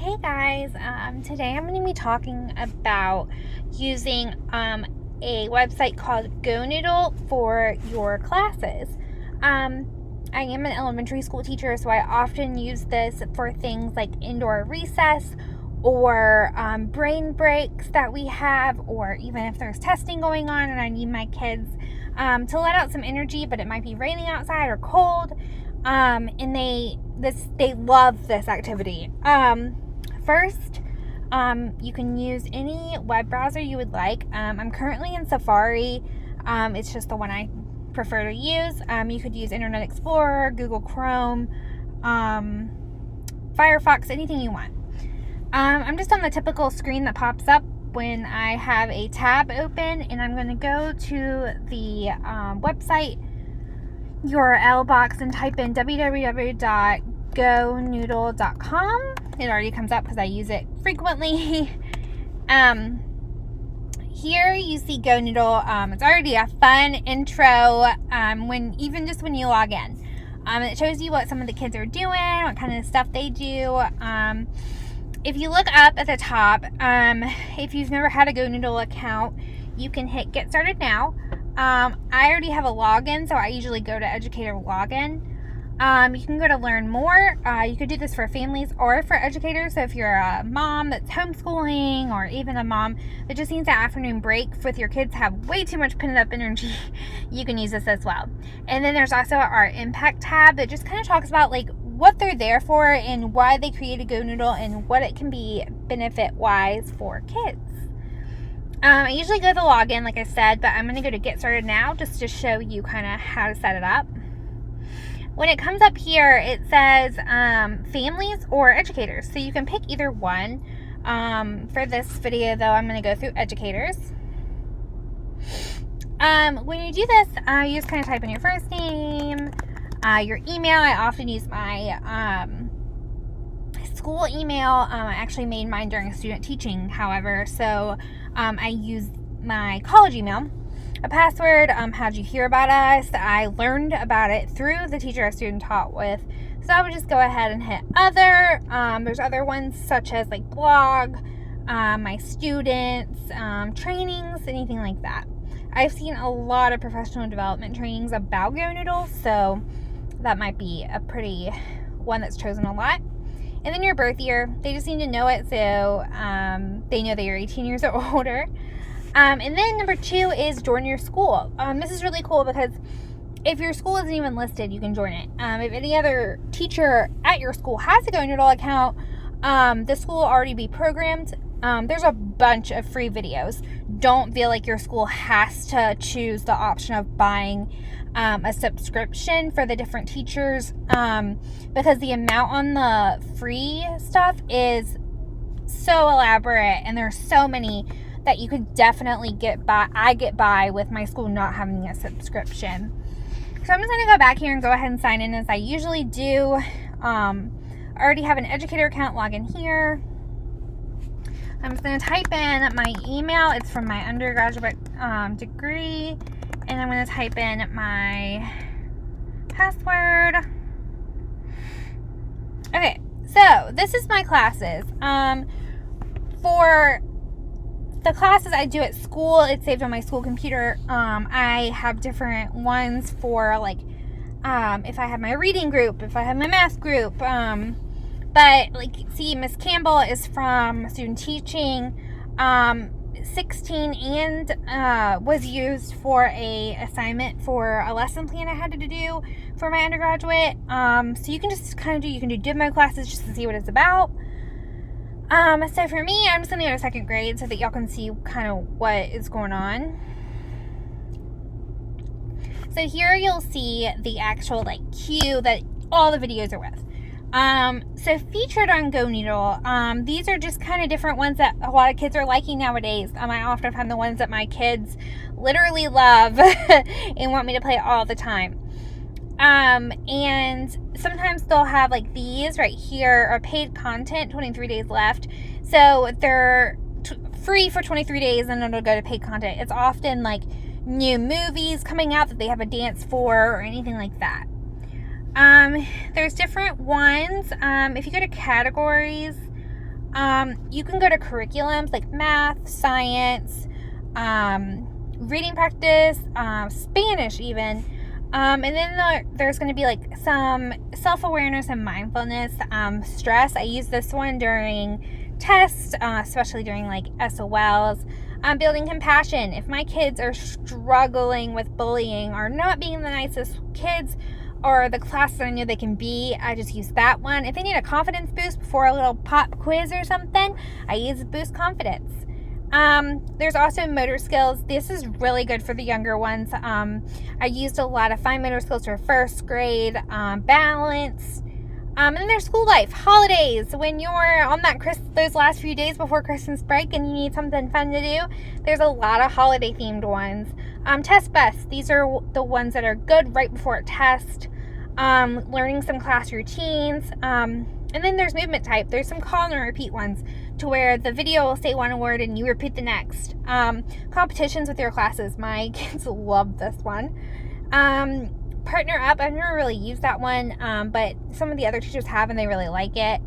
Hey guys, today I'm going to be talking about using a website called Go Noodle for your classes. I am an elementary school teacher, so I often use this for things like indoor recess or brain breaks that we have, or even if there's testing going on and I need my kids to let out some energy, but it might be raining outside or cold. And they love this activity. First, you can use any web browser you would like. I'm currently in Safari. It's just the one I prefer to use. You could use Internet Explorer, Google Chrome, Firefox, anything you want. I'm just on the typical screen that pops up when I have a tab open, and I'm going to go to the website URL box and type in www.gonoodle.com. It already comes up because I use it frequently. Here you see Go Noodle. It's already a fun intro when you log in. It shows you what some of the kids are doing, what kind of stuff they do. If you look up at the top, if you've never had a Go Noodle account, you can hit Get Started Now. I already have a login, so I usually go to Educator Login. You can go to Learn More. You could do this for families or for educators. So if you're a mom that's homeschooling, or even a mom that just needs an afternoon break with your kids, have way too much pent up energy, you can use this as well. And then there's also our Impact tab that just kind of talks about like what they're there for and why they created Go Noodle and what it can be benefit-wise for kids. I usually go to the login, like I said, but I'm going to go to Get Started Now just to show you kind of how to set it up. When it comes up here, it says families or educators, so you can pick either one. For this video, though, I'm going to go through educators. When you do this, you just kind of type in your first name, your email. I often use my school email. I actually made mine during student teaching, however, so I use my college email. A password, how'd you hear about us? I learned about it through the teacher I student taught with, so I would just go ahead and hit other. There's other ones such as like blog, my students, trainings, anything like that. I've seen a lot of professional development trainings about Go Noodle, so that might be a pretty one that's chosen a lot. And then your birth year, they just need to know it, so they know that you're 18 years or older. And then number 2 is join your school. This is really cool because if your school isn't even listed, you can join it. If any other teacher at your school has a Go Noodle account, the school will already be programmed. There's a bunch of free videos. Don't feel like your school has to choose the option of buying a subscription for the different teachers, because the amount on the free stuff is so elaborate, and there's so many that you could definitely get by. I get by with my school not having a subscription. So I'm just going to go back here and go ahead and sign in as I usually do. I already have an educator account. Log in here. I'm just going to type in my email. It's from my undergraduate degree. And I'm going to type in my password. Okay, so this is my classes. For the classes I do at school, it's saved on my school computer. I have different ones for like if I have my reading group, if I have my math group. But like, see, Miss Campbell is from student teaching. 16 and was used for a assignment for a lesson plan I had to do for my undergraduate. So you can just kind of you can do demo classes just to see what it's about. So for me, I'm just going to go to 2nd grade so that y'all can see kind of what is going on. So here you'll see the actual like queue that all the videos are with. So featured on Go Noodle, these are just kind of different ones that a lot of kids are liking nowadays. I often find the ones that my kids literally love and want me to play all the time. And sometimes they'll have like these right here are paid content, 23 days left. So they're free for 23 days and then it'll go to paid content. It's often like new movies coming out that they have a dance for or anything like that. There's different ones. If you go to categories, You can go to curriculums like math, science, reading practice, Spanish even. And then there's going to be like some self-awareness and mindfulness, stress. I use this one during tests, especially during like SOLs. Building compassion. If my kids are struggling with bullying or not being the nicest kids or the class that I know they can be, I just use that one. If they need a confidence boost before a little pop quiz or something, I use Boost Confidence. There's also motor skills. This is really good for the younger ones. I used a lot of fine motor skills for first grade, balance. And then there's school life, holidays. When you're on those last few days before Christmas break and you need something fun to do, there's a lot of holiday themed ones. Test bus. These are the ones that are good right before a test. Learning some class routines. And then there's movement type. There's some call and repeat ones to where the video will say one word and you repeat the next. Competitions with your classes. My kids love this one. Partner up. I've never really used that one, but some of the other teachers have and they really like it.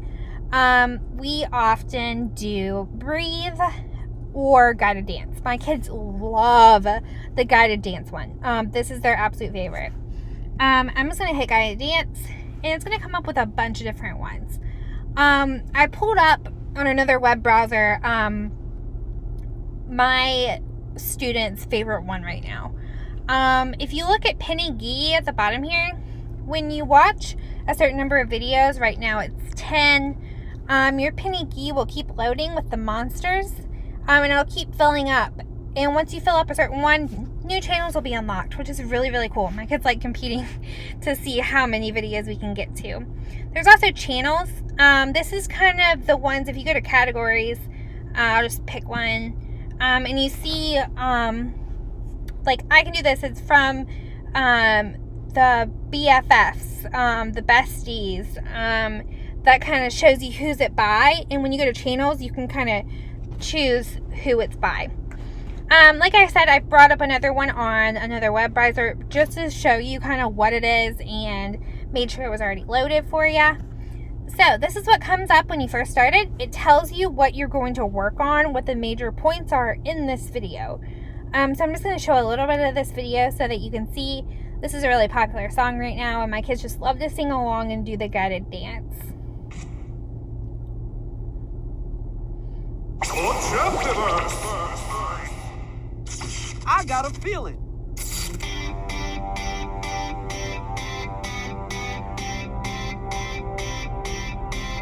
We often do breathe or guided dance. My kids love the guided dance one. This is their absolute favorite. I'm just going to hit guided dance and it's going to come up with a bunch of different ones. I pulled up on another web browser my student's favorite one right now. If you look at Penny Gee at the bottom here, when you watch a certain number of videos, right now it's 10, your Penny Gee will keep loading with the monsters, and it'll keep filling up. And once you fill up a certain one, new channels will be unlocked, which is really, really cool. My kids like competing to see how many videos we can get to. There's also channels. This is kind of the ones, if you go to categories, I'll just pick one, and you see, like I can do this. It's from the BFFs, the besties. That kind of shows you who's it by. And when you go to channels, you can kind of choose who it's by. Like I said, I brought up another one on another web browser just to show you kind of what it is and made sure it was already loaded for you. So this is what comes up when you first started. It tells you what you're going to work on, what the major points are in this video. So I'm just going to show a little bit of this video so that you can see this is a really popular song right now and my kids just love to sing along and do the guided dance. I got a feeling.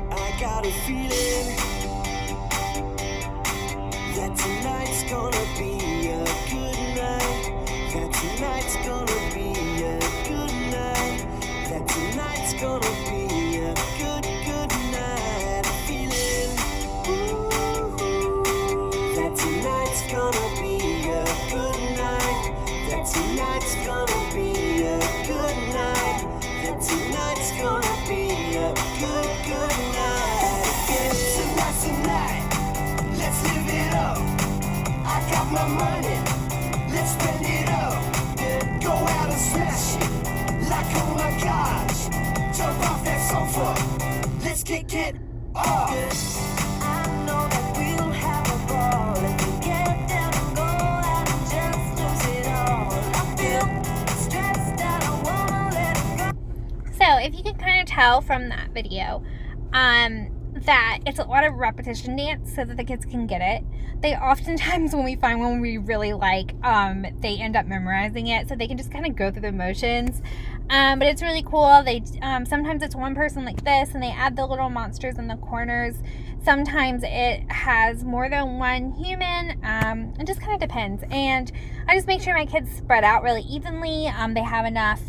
I got a feeling that tonight's gonna be a good night. That tonight's gonna be a good night. That tonight's gonna be a good night. Feeling that tonight's gonna be a good night. That tonight's gonna be a good night. That tonight's gonna be a good night. Tonight's the night. Let's live it up. I got my money. Let's spend it up. Go out and smash it. Like oh my gosh. Jump off that sofa. Let's kick it off. I know that we'll have a ball. If we get down and go out and just lose it all. I feel stressed out. I wanna let it go. So if you can kind of tell from that video, that it's a lot of repetition dance so that the kids can get it. They oftentimes, when we find one we really like, they end up memorizing it so they can just kind of go through the motions. But it's really cool. They sometimes it's one person like this and they add the little monsters in the corners. Sometimes it has more than one human. It just kind of depends. And I just make sure my kids spread out really evenly. They have enough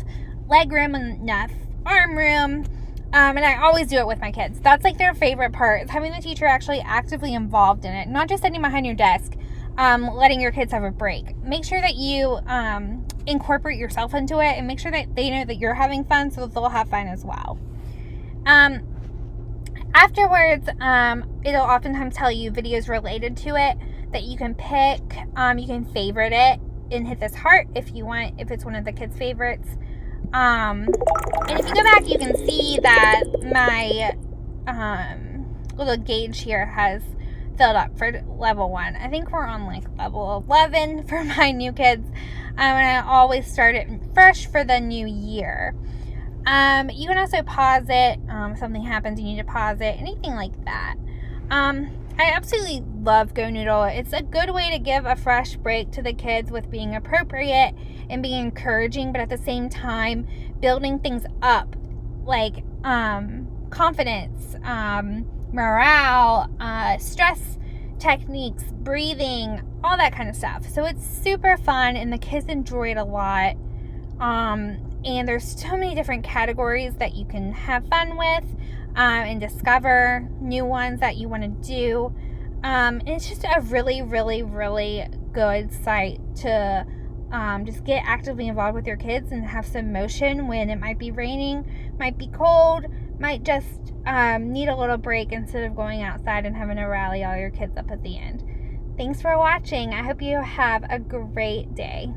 leg room and enough arm room. And I always do it with my kids. That's like their favorite part, is having the teacher actually actively involved in it, not just sitting behind your desk, letting your kids have a break. Make sure that you incorporate yourself into it and make sure that they know that you're having fun so that they'll have fun as well. Afterwards, it'll oftentimes tell you videos related to it that you can pick. You can favorite it and hit this heart if you want, if it's one of the kids' favorites. And if you go back, you can see that my little gauge here has filled up for level 1. I think we're on like level 11 for my new kids. And I always start it fresh for the new year. You can also pause it. Something happens, you need to pause it. Anything like that. I absolutely love Go Noodle. It's a good way to give a fresh break to the kids with being appropriate and being encouraging, but at the same time, building things up like confidence, morale, stress techniques, breathing, all that kind of stuff. So it's super fun and the kids enjoy it a lot. And there's so many different categories that you can have fun with and discover new ones that you want to do. And it's just a really, really, really good site to just get actively involved with your kids and have some motion when it might be raining, might be cold, might just need a little break instead of going outside and having to rally all your kids up at the end. Thanks for watching. I hope you have a great day.